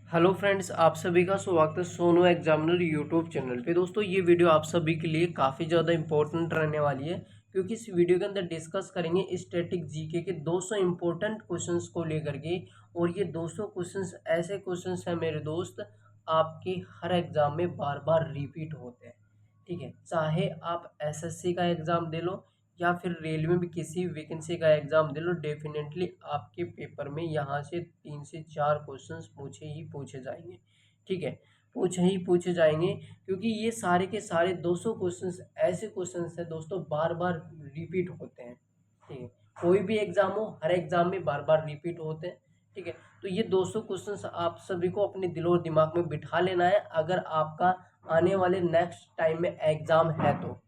Hello friends, आप सभी का स्वागत है सोनू एग्जामिनर यूट्यूब चैनल पे। दोस्तों, ये वीडियो आप सभी के लिए काफ़ी ज़्यादा इंपॉर्टेंट रहने वाली है, क्योंकि इस वीडियो के अंदर डिस्कस करेंगे स्टैटिक जीके के 200 इंपॉर्टेंट क्वेश्चंस को लेकर के। और ये 200 क्वेश्चंस ऐसे क्वेश्चंस हैं मेरे दोस्त, आपके हर एग्जाम में बार बार रिपीट होते हैं। ठीक है, चाहे आप एसएससी का एग्ज़ाम दे लो या फिर रेलवे में किसी वैकेंसी का एग्ज़ाम दे लो, डेफिनेटली आपके पेपर में यहाँ से 3 से 4 क्वेश्चंस पूछे ही पूछे जाएंगे। ठीक है, पूछे ही पूछे जाएंगे, क्योंकि ये सारे के सारे 200 क्वेश्चंस ऐसे क्वेश्चंस हैं दोस्तों, बार बार रिपीट होते हैं। ठीक है, कोई भी एग्ज़ाम हो, हर एग्ज़ाम में बार बार रिपीट होते हैं। ठीक है, तो ये 200 क्वेश्चंस आप सभी को अपने दिलो और दिमाग में बिठा लेना है, अगर आपका आने वाले नेक्स्ट टाइम में एग्ज़ाम है तो।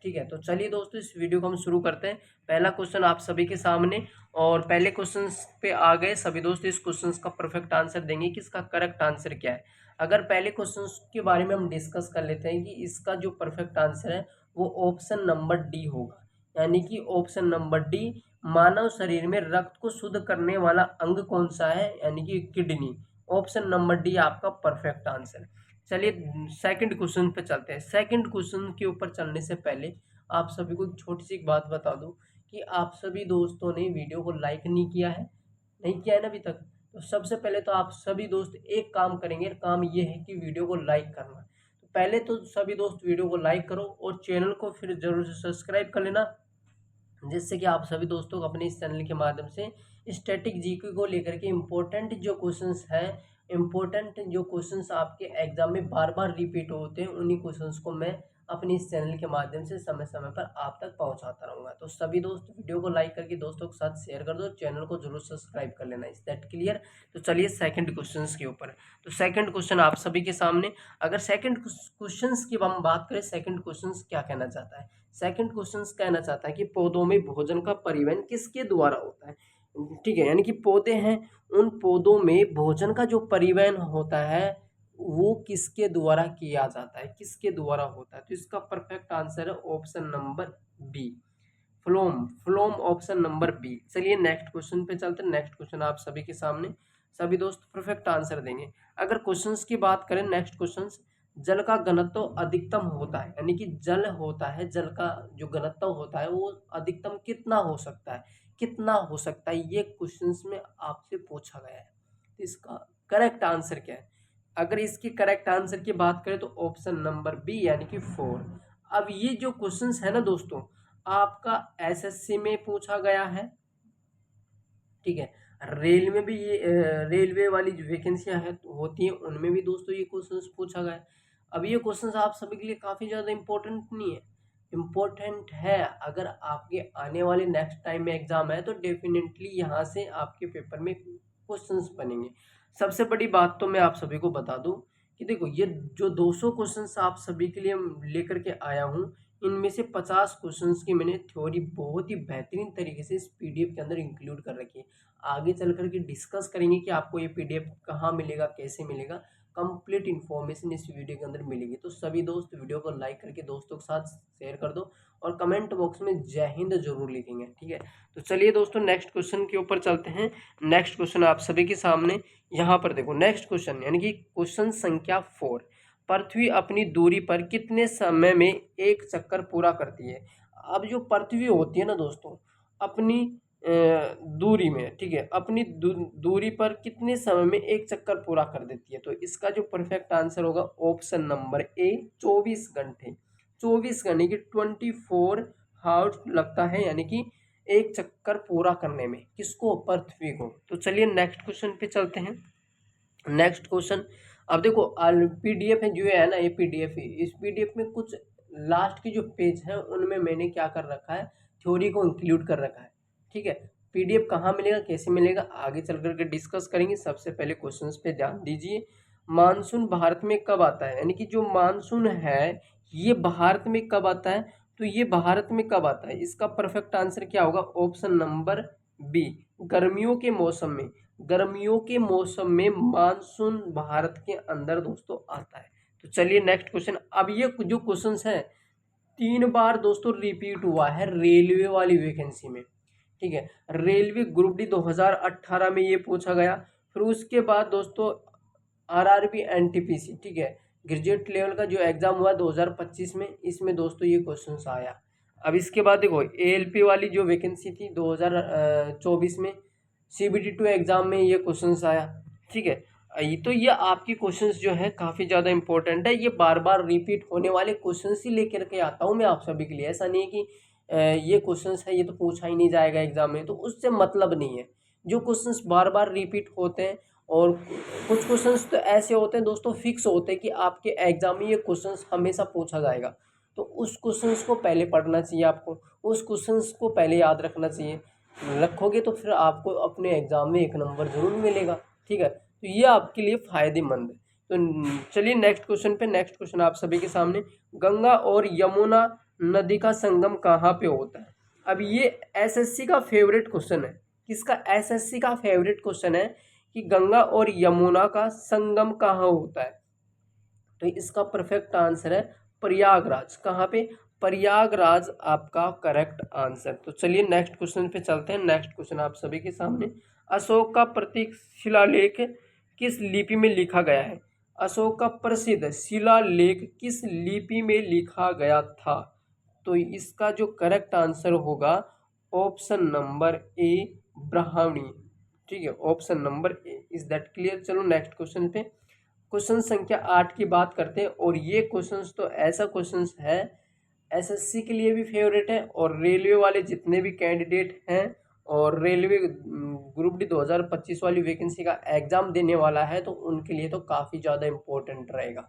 ठीक है, तो चलिए दोस्तों, इस वीडियो को हम शुरू करते हैं। पहला क्वेश्चन आप सभी के सामने, और पहले क्वेश्चन पे आ गए सभी दोस्त। इस क्वेश्चन का परफेक्ट आंसर देंगे कि इसका करेक्ट आंसर क्या है। अगर पहले क्वेश्चन के बारे में हम डिस्कस कर लेते हैं कि इसका जो परफेक्ट आंसर है वो ऑप्शन नंबर डी होगा, यानी कि ऑप्शन नंबर डी। मानव शरीर में रक्त को शुद्ध करने वाला अंग कौन सा है, यानी कि किडनी। ऑप्शन नंबर डी आपका परफेक्ट आंसर है। चलिए सेकंड क्वेश्चन पे चलते हैं। सेकंड क्वेश्चन के ऊपर चलने से पहले आप सभी को एक छोटी सी बात बता दूं कि आप सभी दोस्तों ने वीडियो को लाइक नहीं किया है, नहीं किया है ना अभी तक। तो सबसे पहले तो आप सभी दोस्त एक काम करेंगे, काम ये है कि वीडियो को लाइक करना। तो पहले तो सभी दोस्त वीडियो को लाइक करो और चैनल को फिर जरूर से सब्सक्राइब कर लेना, जिससे कि आप सभी दोस्तों को अपने इस चैनल के माध्यम से स्टैटिक जीके को लेकर के इम्पोर्टेंट जो क्वेश्चंस हैं, इम्पोर्टेंट जो क्वेश्चंस आपके एग्जाम में बार बार रिपीट होते हैं, उन्हीं क्वेश्चंस को मैं अपने इस चैनल के माध्यम से समय समय पर आप तक पहुंचाता रहूंगा। तो सभी दोस्त वीडियो को लाइक करके दोस्तों के साथ शेयर कर दो, चैनल को जरूर सब्सक्राइब कर लेना। इस दैट क्लियर। तो चलिए सेकंड क्वेश्चन के ऊपर। तो सेकंड क्वेश्चन आप सभी के सामने। अगर सेकंड क्वेश्चन की हम बात करें, सेकंड क्वेश्चन क्या कहना चाहता है। सेकंड क्वेश्चन कहना चाहता है कि पौधों में भोजन का परिवहन किसके द्वारा होता है। ठीक है, यानी कि पौधे हैं, उन पौधों में भोजन का जो परिवहन होता है वो किसके द्वारा किया जाता है, किसके द्वारा होता है। तो इसका परफेक्ट आंसर है option number B, phloem. Phloem option number B. चलिए नेक्स्ट क्वेश्चन पे चलते हैं। नेक्स्ट क्वेश्चन आप सभी के सामने, सभी दोस्त परफेक्ट आंसर देंगे। अगर क्वेश्चंस की बात करें, नेक्स्ट क्वेश्चंस, जल का घनत्व अधिकतम होता है, यानी कि जल होता है, जल का जो घनत्व होता है वो अधिकतम कितना हो सकता है, कितना हो सकता है, ये क्वेश्चंस में आपसे पूछा गया है। तो इसका करेक्ट आंसर क्या है। अगर इसकी करेक्ट आंसर की बात करें तो ऑप्शन नंबर बी, यानी कि 4। अब ये जो क्वेश्चंस है ना दोस्तों, आपका एसएससी में पूछा गया है। ठीक है, रेल में भी ये रेलवे वाली जो वैकेंसियां है होती हैं, उनमें भी दोस्तों ये क्वेश्चंस पूछा गया है। अब ये क्वेश्चंस आप सभी के लिए काफ़ी ज़्यादा इंपॉर्टेंट नहीं है, इम्पोर्टेंट है। अगर आपके आने वाले नेक्स्ट टाइम में एग्जाम है तो डेफिनेटली यहाँ से आपके पेपर में क्वेश्चंस बनेंगे। सबसे बड़ी बात तो मैं आप सभी को बता दूं कि देखो, ये जो 200 क्वेश्चंस आप सभी के लिए लेकर के आया हूँ, इनमें से 50 क्वेश्चंस की मैंने थ्योरी बहुत ही बेहतरीन तरीके से इस पीडीएफ के अंदर इंक्लूड कर रखी है। आगे चल करके डिस्कस करेंगे कि आपको ये पीडीएफ कहाँ मिलेगा, कैसे मिलेगा। कंप्लीट इन्फॉर्मेशन इस वीडियो के अंदर मिलेगी। तो सभी दोस्त वीडियो को लाइक करके दोस्तों के साथ शेयर कर दो, और कमेंट बॉक्स में जय हिंद जरूर लिखेंगे। ठीक है, तो चलिए दोस्तों नेक्स्ट क्वेश्चन के ऊपर चलते हैं। नेक्स्ट क्वेश्चन आप सभी के सामने, यहाँ पर देखो नेक्स्ट क्वेश्चन, यानी कि क्वेश्चन संख्या 4। पृथ्वी अपनी दूरी पर कितने समय में एक चक्कर पूरा करती है। अब जो पृथ्वी होती है ना दोस्तों, अपनी दूरी में, ठीक है, अपनी दूरी पर कितने समय में एक चक्कर पूरा कर देती है। तो इसका जो परफेक्ट आंसर होगा ऑप्शन नंबर ए, 24 घंटे। 24 घंटे की 24 हावर्स लगता है, यानी कि एक चक्कर पूरा करने में, किसको, पृथ्वी को। तो चलिए नेक्स्ट क्वेश्चन पे चलते हैं। नेक्स्ट क्वेश्चन, अब देखो पीडीएफ है जो है ना, ये पीडीएफ है, इस पीडीएफ में कुछ लास्ट की जो पेज है उनमें मैंने क्या कर रखा है, थ्योरी को इंक्लूड कर रखा है। ठीक है, पीडीएफ कहाँ मिलेगा, कैसे मिलेगा, आगे चल करके डिस्कस करेंगे। सबसे पहले क्वेश्चंस पे ध्यान दीजिए। मानसून भारत में कब आता है, यानी कि जो मानसून है ये भारत में कब आता है। तो ये भारत में कब आता है, इसका परफेक्ट आंसर क्या होगा, ऑप्शन नंबर बी, गर्मियों के मौसम में। गर्मियों के मौसम में मानसून भारत के अंदर दोस्तों आता है। तो चलिए नेक्स्ट क्वेश्चन। अब ये जो क्वेश्चंस है 3 बार दोस्तों रिपीट हुआ है रेलवे वाली वैकेंसी में। ठीक है, रेलवे ग्रुप डी 2018 में ये पूछा गया। फिर उसके बाद दोस्तों आरआरबी एनटीपीसी, ठीक है, ग्रेजुएट लेवल का जो एग्ज़ाम हुआ 2025 में, इसमें दोस्तों ये क्वेश्चन आया। अब इसके बाद देखो एएलपी वाली जो वैकेंसी थी 2024 में, CBT2 एग्ज़ाम में ये क्वेश्चन आया, ठीक है। ये तो ये आपकी क्वेश्चंस जो है काफ़ी ज़्यादा इंपॉर्टेंट है, ये बार बार रिपीट होने वाले क्वेश्चंस ही लेकर के आता हूँ मैं आप सभी के लिए। ऐसा नहीं है कि ये क्वेश्चंस है ये तो पूछा ही नहीं जाएगा एग्जाम में, तो उससे मतलब नहीं है। जो क्वेश्चंस बार बार रिपीट होते हैं, और कुछ क्वेश्चंस तो ऐसे होते हैं दोस्तों फिक्स होते हैं कि आपके एग्जाम में ये क्वेश्चंस हमेशा पूछा जाएगा, तो उस क्वेश्चंस को पहले पढ़ना चाहिए आपको, उस क्वेश्चंस को पहले याद रखना चाहिए। रखोगे तो फिर आपको अपने एग्जाम में 1 नंबर जरूर मिलेगा, ठीक है। तो ये आपके लिए फायदेमंद है। तो चलिए नेक्स्ट क्वेश्चन पे। नेक्स्ट क्वेश्चन आप सभी के सामने, गंगा और यमुना नदी का संगम कहाँ पे होता है? अब ये एसएससी का फेवरेट क्वेश्चन है। किसका? एसएससी का फेवरेट क्वेश्चन है कि गंगा और यमुना का संगम कहाँ होता है। तो इसका परफेक्ट आंसर है प्रयागराज। कहाँ पे? प्रयागराज आपका करेक्ट आंसर। तो चलिए नेक्स्ट क्वेश्चन पे चलते हैं। नेक्स्ट क्वेश्चन आप सभी के सामने, अशोक का प्रतीक शिलालेख किस लिपि में लिखा गया है? अशोक का प्रसिद्ध शिलालेख किस लिपि में लिखा गया था? तो इसका जो करेक्ट आंसर होगा ऑप्शन नंबर ए, ब्राह्मणी, ठीक है, option number A. Is that clear? चलो नेक्स्ट क्वेश्चन पे। क्वेश्चन संख्या 8 की बात करते हैं, और ये क्वेश्चंस तो ऐसा क्वेश्चंस है एसएससी के लिए भी फेवरेट है, और रेलवे वाले जितने भी कैंडिडेट हैं, और रेलवे ग्रुप डी 2025 वाली वैकेंसी का एग्जाम देने वाला है, तो उनके लिए तो काफ़ी ज़्यादा इम्पोर्टेंट रहेगा,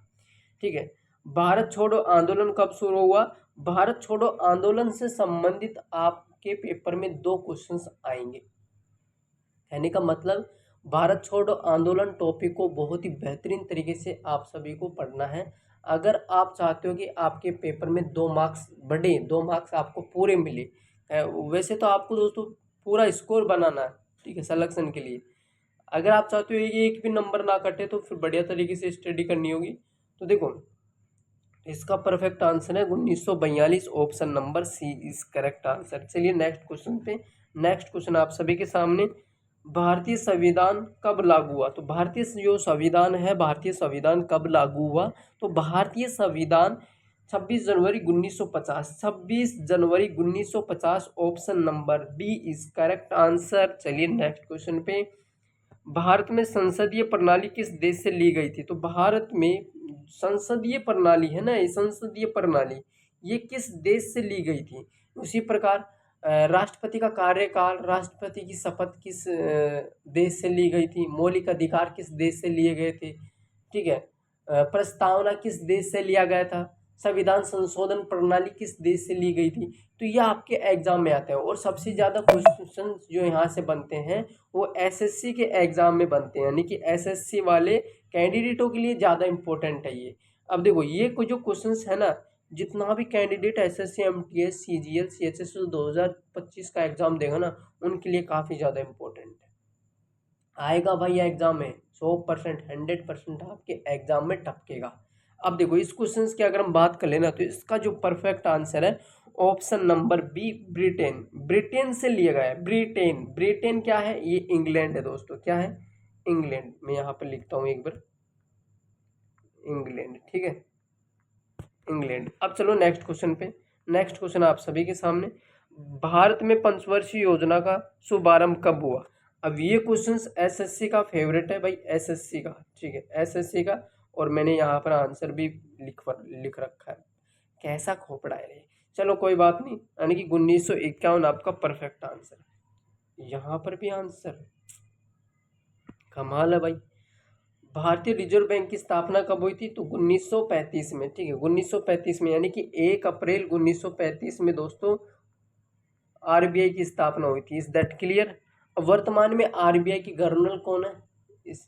ठीक है। भारत छोड़ो आंदोलन कब शुरू हुआ? भारत छोड़ो आंदोलन से संबंधित आपके पेपर में 2 क्वेश्चंस आएंगे। कहने का मतलब, भारत छोड़ो आंदोलन टॉपिक को बहुत ही बेहतरीन तरीके से आप सभी को पढ़ना है। अगर आप चाहते हो कि आपके पेपर में 2 मार्क्स बढ़े, 2 मार्क्स आपको पूरे मिले, वैसे तो आपको दोस्तों पूरा स्कोर बनाना है, ठीक है, सिलेक्शन के लिए। अगर आप चाहते हो कि एक भी नंबर ना कटे, तो फिर बढ़िया तरीके से स्टडी करनी होगी। तो देखो इसका परफेक्ट आंसर है 1942, option number C is correct answer. चलिए नेक्स्ट क्वेश्चन पे। नेक्स्ट क्वेश्चन आप सभी के सामने, भारतीय संविधान कब लागू हुआ? तो भारतीय जो संविधान है, भारतीय संविधान कब लागू हुआ? तो भारतीय संविधान 26 जनवरी 1950, 26 जनवरी 1950, option number B is correct answer. चलिए नेक्स्ट क्वेश्चन पे, भारत में संसदीय प्रणाली किस देश से ली गई थी? तो भारत में संसदीय प्रणाली है ना, ये संसदीय प्रणाली ये किस देश से ली गई थी? उसी प्रकार राष्ट्रपति का कार्यकाल, राष्ट्रपति की शपथ किस देश से ली गई थी? मौलिक अधिकार किस देश से लिए गए थे? ठीक है, प्रस्तावना किस देश से लिया गया था? संविधान संशोधन प्रणाली किस देश से ली गई थी? तो ये आपके एग्जाम में आता है, और सबसे ज़्यादा क्वेश्चन जो यहाँ से बनते हैं वो एसएससी के एग्जाम में बनते हैं, यानी कि एसएससी वाले कैंडिडेटों के लिए ज़्यादा इंपॉर्टेंट है ये। अब देखो ये जो क्वेश्चंस है ना, जितना भी candidate SSC, MTS, CGL, CHS 2025 का एग्जाम देगा ना, उनके लिए काफ़ी ज़्यादा इंपॉर्टेंट है। आएगा भाई एग्जाम में 100%, 100% आपके एग्जाम में टपकेगा। अब देखो इस क्वेश्चन की अगर हम बात कर लेना, तो इसका जो परफेक्ट आंसर है option number B, Britain. Britain से लिया गया है। ब्रिटेन, ब्रिटेन क्या है? ये इंग्लैंड है दोस्तों। क्या है? इंग्लैंड। मैं यहाँ पर लिखता हूँ एक बार, इंग्लैंड, ठीक है, इंग्लैंड। अब चलो नेक्स्ट क्वेश्चन पे। नेक्स्ट क्वेश्चन आप सभी के सामने, भारत में पंचवर्षीय योजना का शुभारंभ कब हुआ? अब ये क्वेश्चंस एसएससी का फेवरेट है भाई, एसएससी का, ठीक है, एसएससी का। और मैंने यहाँ पर आंसर भी लिख रखा है। कैसा खोपड़ा है रे। चलो कोई बात नहीं, यानी कि 1951 आपका परफेक्ट आंसर। यहाँ पर भी आंसर, कमाल है भाई। भारतीय रिजर्व बैंक की स्थापना कब हुई थी? तो 1935 में, ठीक है, 1935 में, यानी कि 1 अप्रैल 1935 में दोस्तों आरबीआई की स्थापना हुई थी। Is that clear? वर्तमान में आरबीआई की गवर्नर कौन है?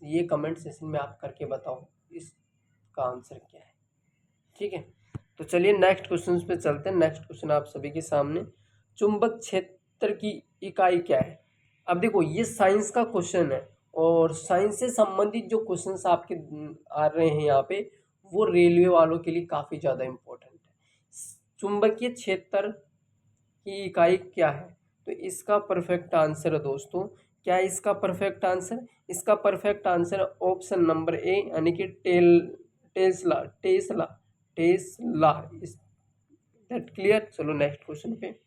ये कमेंट सेशन में आप करके बताओ इसका आंसर क्या है, ठीक है। तो चलिए नेक्स्ट क्वेश्चन पे चलते हैं। नेक्स्ट क्वेश्चन आप सभी के सामने, चुंबक क्षेत्र की इकाई क्या है? अब देखो ये साइंस का क्वेश्चन है, और साइंस से संबंधित जो क्वेश्चंस आपके आ रहे हैं यहाँ पे, वो रेलवे वालों के लिए काफ़ी ज़्यादा इम्पोर्टेंट है। चुंबकीय क्षेत्र की इकाई क्या है? तो इसका परफेक्ट आंसर है दोस्तों क्या है इसका परफेक्ट आंसर? इसका perfect answer option number A यानी कि टेस्ला टेस्ला टेस्ला इस दैट क्लियर। चलो नेक्स्ट क्वेश्चन पे।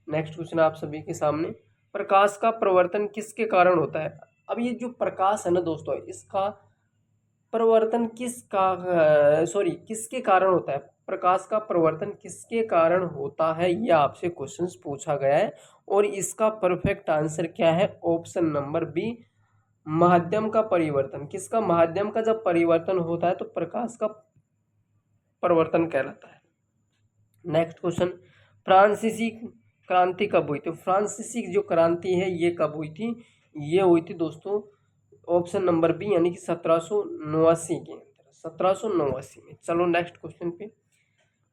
नेक्स्ट क्वेश्चन आप सभी के सामने, प्रकाश का प्रवर्तन किसके कारण होता है? अब ये जो प्रकाश है ना दोस्तों, इसका प्रवर्तन किसके कारण होता है? प्रकाश का प्रवर्तन किसके कारण होता है, ये आपसे क्वेश्चंस पूछा गया है। और इसका परफेक्ट आंसर क्या है? ऑप्शन नंबर बी, माध्यम का परिवर्तन। किसका? माध्यम का जब परिवर्तन होता है तो प्रकाश का परिवर्तन कहलाता है। नेक्स्ट क्वेश्चन, फ्रांसीसी क्रांति कब हुई थी? फ्रांसीसी जो क्रांति है ये कब हुई थी? ये हुई थी दोस्तों ऑप्शन नंबर बी यानी कि 1789 के अंदर, 1789 में। चलो नेक्स्ट क्वेश्चन पे।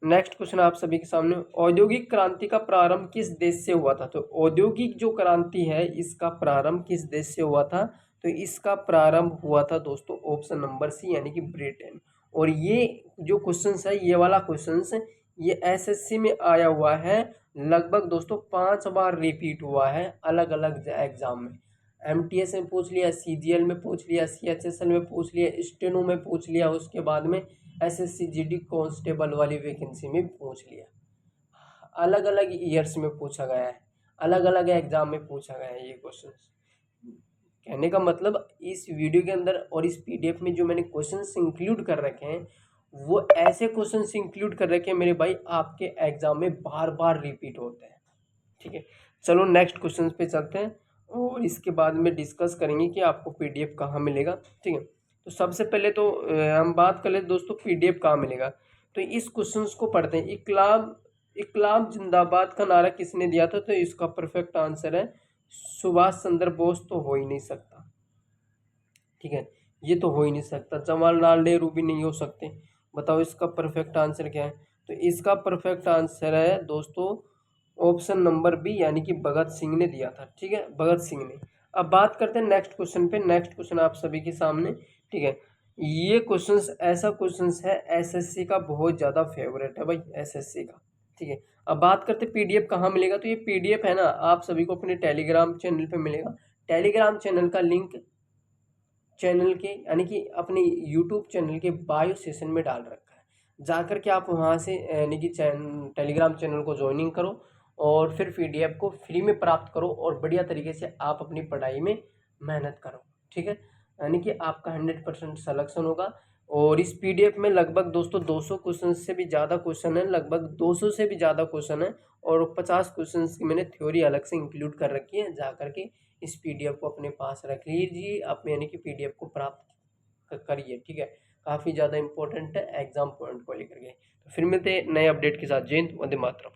नेक्स्ट क्वेश्चन आप सभी के सामने, औद्योगिक क्रांति का प्रारंभ किस देश से हुआ था? तो औद्योगिक जो क्रांति है इसका प्रारंभ किस देश से हुआ था? तो इसका प्रारंभ हुआ था दोस्तों ऑप्शन नंबर सी यानी कि ब्रिटेन। और ये जो क्वेश्चन है, ये वाला क्वेश्चन ये एसएससी में आया हुआ है, लगभग दोस्तों 5 बार रिपीट हुआ है अलग अलग एग्जाम में। एमटीएस में पूछ लिया, सीजीएल में पूछ लिया, सीएचएसएल में पूछ लिया, स्टेनो में पूछ लिया, उसके बाद में एसएससी जीडी कांस्टेबल वाली वैकेंसी में पूछ लिया। अलग अलग ईयर्स में पूछा गया है, अलग अलग एग्जाम में पूछा गया है ये क्वेश्चन। कहने का मतलब इस वीडियो के अंदर और इस पीडीएफ में जो मैंने क्वेश्चंस इंक्लूड कर रखे हैं वो ऐसे क्वेश्चंस इंक्लूड कर रखे हैं मेरे भाई, आपके एग्जाम में बार बार रिपीट होते हैं। ठीक है, चलो नेक्स्ट क्वेश्चन पे चलते हैं और इसके बाद में डिस्कस करेंगे कि आपको पीडीएफ कहाँ मिलेगा। ठीक है, तो सबसे पहले तो हम बात कर ले दोस्तों पीडीएफ कहाँ मिलेगा। तो इस क्वेश्चन को पढ़ते हैं, इकलाब जिंदाबाद का नारा किसने दिया था? तो इसका परफेक्ट आंसर है सुभाष चंद्र बोस। तो हो ही नहीं सकता, ठीक है, ये तो हो ही नहीं सकता। जवाहरलाल नेहरू भी नहीं हो सकते। बताओ इसका परफेक्ट आंसर क्या है? तो इसका परफेक्ट आंसर है दोस्तों ऑप्शन नंबर बी यानी कि भगत सिंह ने दिया था। ठीक है, भगत सिंह ने। अब बात करते हैं नेक्स्ट क्वेश्चन पे। नेक्स्ट क्वेश्चन आप सभी के सामने, ठीक है, ये क्वेश्चन ऐसा क्वेश्चन है एसएससी का बहुत ज़्यादा फेवरेट है भाई, एसएससी का। ठीक है, अब बात करते हैं पीडीएफ कहाँ मिलेगा। तो ये पीडीएफ है ना आप सभी को अपने टेलीग्राम चैनल पे मिलेगा। टेलीग्राम चैनल का लिंक चैनल के यानी कि अपने यूट्यूब चैनल के बायो सेशन में डाल रखा है, जाकर के आप वहाँ से यानी कि टेलीग्राम चैनल को ज्वाइनिंग करो और फिर पीडीएफ को फ्री में प्राप्त करो और बढ़िया तरीके से आप अपनी पढ़ाई में मेहनत करो। ठीक है, यानी कि आपका 100% सलेक्शन होगा। और इस पीडीएफ में लगभग दोस्तों 200 क्वेश्चन से भी ज़्यादा क्वेश्चन है, लगभग 200 से भी ज़्यादा क्वेश्चन है और 50 क्वेश्चन की मैंने थ्योरी अलग से इंक्लूड कर रखी है। जा करके इस पीडीएफ को अपने पास रख लीजिए, आप यानी कि पीडीएफ को प्राप्त करिए। ठीक है, काफ़ी ज़्यादा इंपॉर्टेंट है एग्जाम पॉइंट को लेकर के। तो फिर मिलते हैं नए अपडेट के साथ। जय हिंद, वंदे मातरम।